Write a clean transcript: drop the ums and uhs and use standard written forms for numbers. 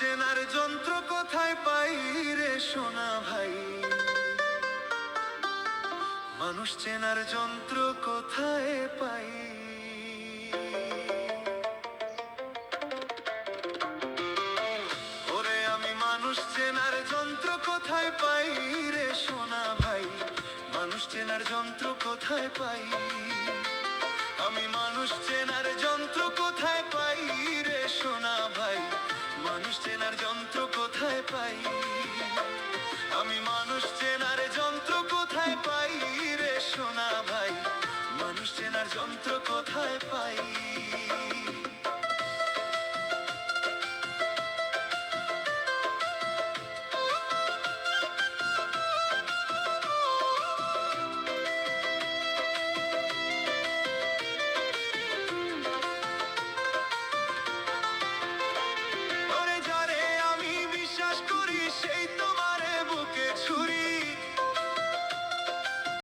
চেনার যন্ত্র কোথায় পাই রে সোনা ভাই? মানুষ চেনার যন্ত্র কোথায় পাই? ওরে আমি মানুষ চেনার যন্ত্র কোথায় পাই রে সোনা ভাই? মানুষ চেনার যন্ত্র কোথায় পাই? আমি মানুষ চেনার যন্ত্র কোথায় পাই রে সোনা ভাই? মানুষ চেনার যন্ত্র কোথায় পাই? আমি মানুষ চেনার যন্ত্র কোথায় পাই রে সোনা ভাই? মানুষ চেনার যন্ত্র কোথায় পাই?